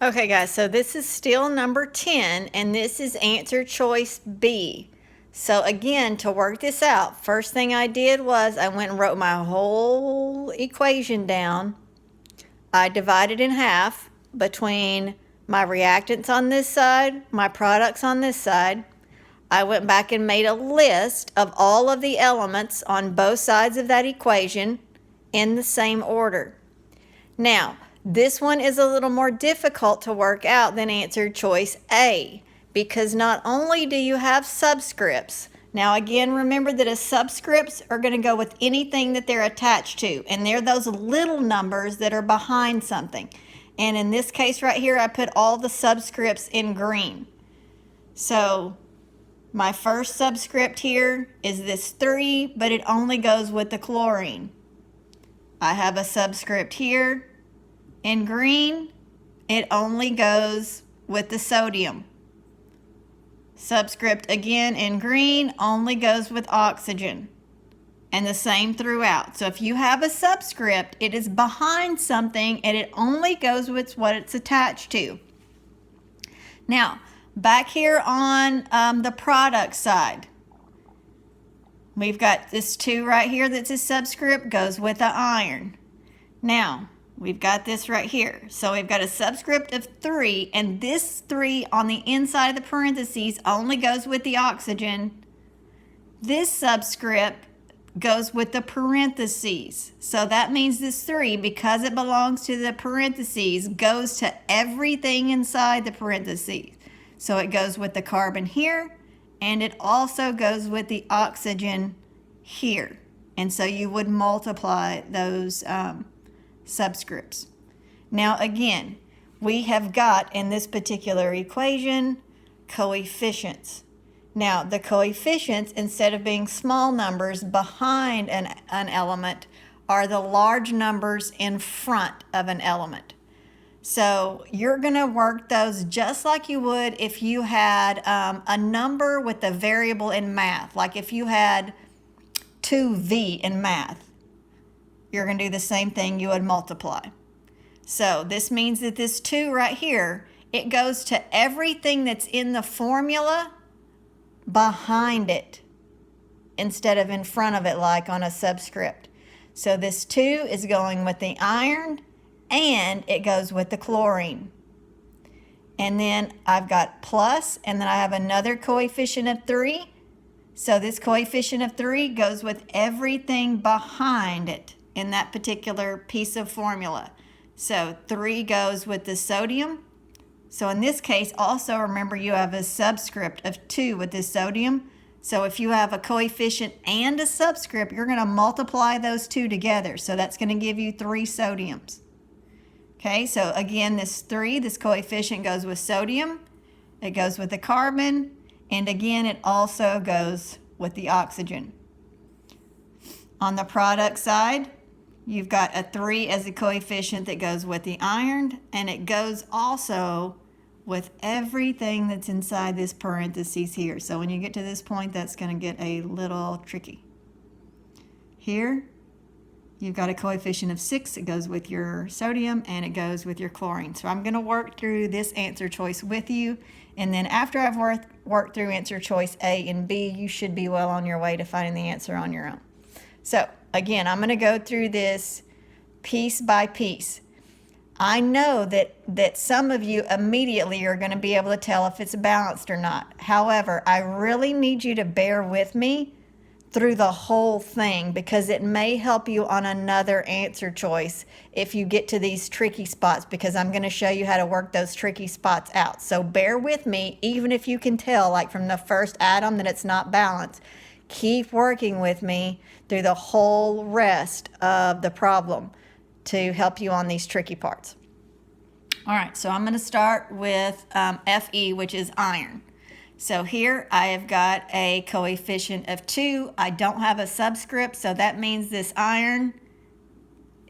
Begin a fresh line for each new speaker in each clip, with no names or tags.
Okay, guys, so this is still number 10, and this is answer choice B. So again, to work this out, first thing I did was I went and wrote my whole equation down. I divided in half between my reactants on this side, my products on this side. I went back and made a list of all of the elements on both sides of that equation in the same order. Now, this one is a little more difficult to work out than answer choice A, because not only do you have subscripts, now again, remember that subscripts are going to go with anything that they're attached to, and they're those little numbers that are behind something. And in this case right here, I put all the subscripts in green. So my first subscript here is this 3, but it only goes with the chlorine. I have a subscript here in green, it only goes with the sodium. Subscript again in green only goes with oxygen. And the same throughout. So if you have a subscript, it is behind something and it only goes with what it's attached to. Now, back here on the product side, we've got this 2 right here that's a subscript, goes with the iron. Now, we've got this right here. So we've got a subscript of 3, and this 3 on the inside of the parentheses only goes with the oxygen. This subscript goes with the parentheses. So that means this 3, because it belongs to the parentheses, goes to everything inside the parentheses. So it goes with the carbon here, and it also goes with the oxygen here. And so you would multiply those subscripts. Now again, we have got in this particular equation coefficients. Now the coefficients, instead of being small numbers behind an element, are the large numbers in front of an element. So you're going to work those just like you would if you had a number with a variable in math. Like if you had 2v in math, you're going to do the same thing, you would multiply. So this means that this 2 right here, it goes to everything that's in the formula behind it instead of in front of it like on a subscript. So this 2 is going with the iron and it goes with the chlorine. And then I've got plus, and then I have another coefficient of 3. So this coefficient of 3 goes with everything behind it in that particular piece of formula. So 3 goes with the sodium. So in this case, also remember you have a subscript of 2 with the sodium. So if you have a coefficient and a subscript, you're going to multiply those 2 together. So that's going to give you 3 sodiums. Okay, so again, this 3, this coefficient goes with sodium. It goes with the carbon. And again, it also goes with the oxygen. On the product side, you've got a 3 as a coefficient that goes with the iron, and it goes also with everything that's inside this parentheses here. So when you get to this point, that's going to get a little tricky. Here, you've got a coefficient of 6. It goes with your sodium, and it goes with your chlorine. So I'm going to work through this answer choice with you, and then after I've worked through answer choice A and B, you should be well on your way to finding the answer on your own. So again, I'm going to go through this piece by piece. I know that some of you immediately are going to be able to tell if it's balanced or not. However, I really need you to bear with me through the whole thing because it may help you on another answer choice if you get to these tricky spots, because I'm going to show you how to work those tricky spots out. So bear with me, even if you can tell like from the first atom that it's not balanced. Keep working with me through the whole rest of the problem to help you on these tricky parts. All right, so I'm going to start with Fe, which is iron. So here I have got a coefficient of 2. I don't have a subscript, so that means this iron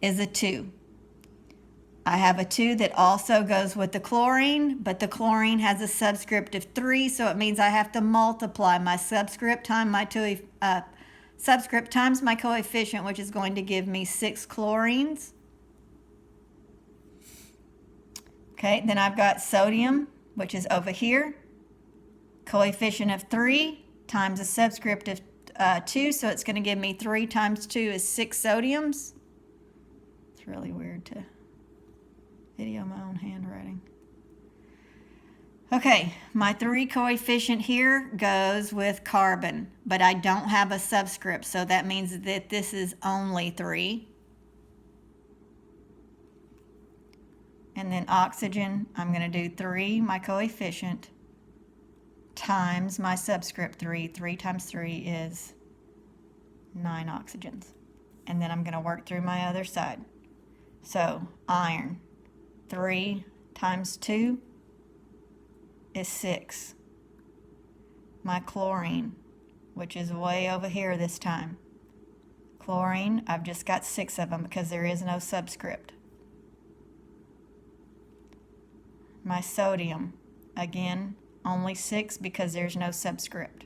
is a 2. I have a 2 that also goes with the chlorine, but the chlorine has a subscript of 3, so it means I have to multiply my subscript times my coefficient, which is going to give me 6 chlorines. Okay, then I've got sodium, which is over here. Coefficient of 3 times a subscript of 2, so it's going to give me 3 times 2 is 6 sodiums. It's really weird to video my own handwriting. Okay, my 3 coefficient here goes with carbon, but I don't have a subscript, so that means that this is only 3. And then oxygen, I'm going to do 3, my coefficient, times my subscript 3. 3 times 3 is 9 oxygens. And then I'm going to work through my other side. So iron, 3 times 2 is 6. My chlorine, which is way over here this time. Chlorine, I've just got 6 of them because there is no subscript. My sodium, again, only 6 because there's no subscript.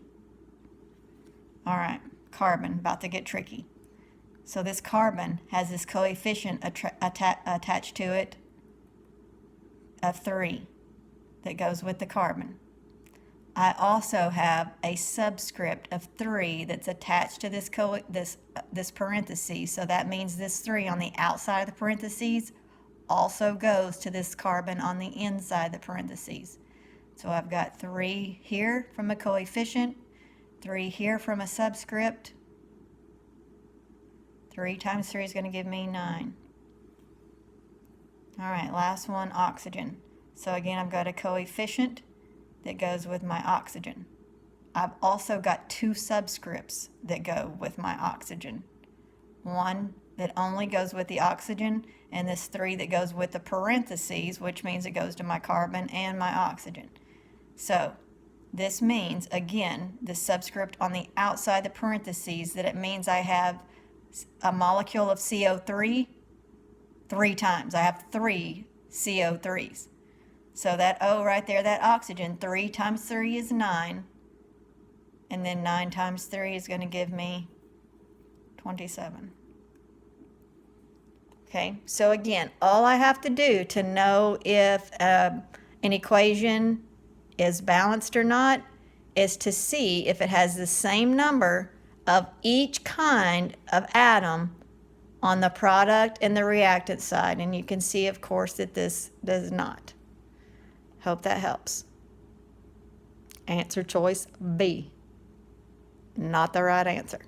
All right, carbon, about to get tricky. So this carbon has this coefficient attached to it of 3 that goes with the carbon. I also have a subscript of 3 that's attached to this parenthesis, so that means this 3 on the outside of the parentheses also goes to this carbon on the inside of the parentheses. So I've got 3 here from a coefficient, 3 here from a subscript. 3 times 3 is going to give me 9. All right, last one, oxygen. So again, I've got a coefficient that goes with my oxygen. I've also got 2 subscripts that go with my oxygen. One that only goes with the oxygen, and this 3 that goes with the parentheses, which means it goes to my carbon and my oxygen. So this means, again, the subscript on the outside the parentheses, that it means I have a molecule of CO3 3 times. I have 3 CO3s. So that O right there, that oxygen, 3 times 3 is 9. And then 9 times 3 is going to give me 27. Okay, so again, all I have to do to know if an equation is balanced or not is to see if it has the same number of each kind of atom on the product and the reactant side. And you can see, of course, that this does not. Hope that helps. Answer choice B. Not the right answer.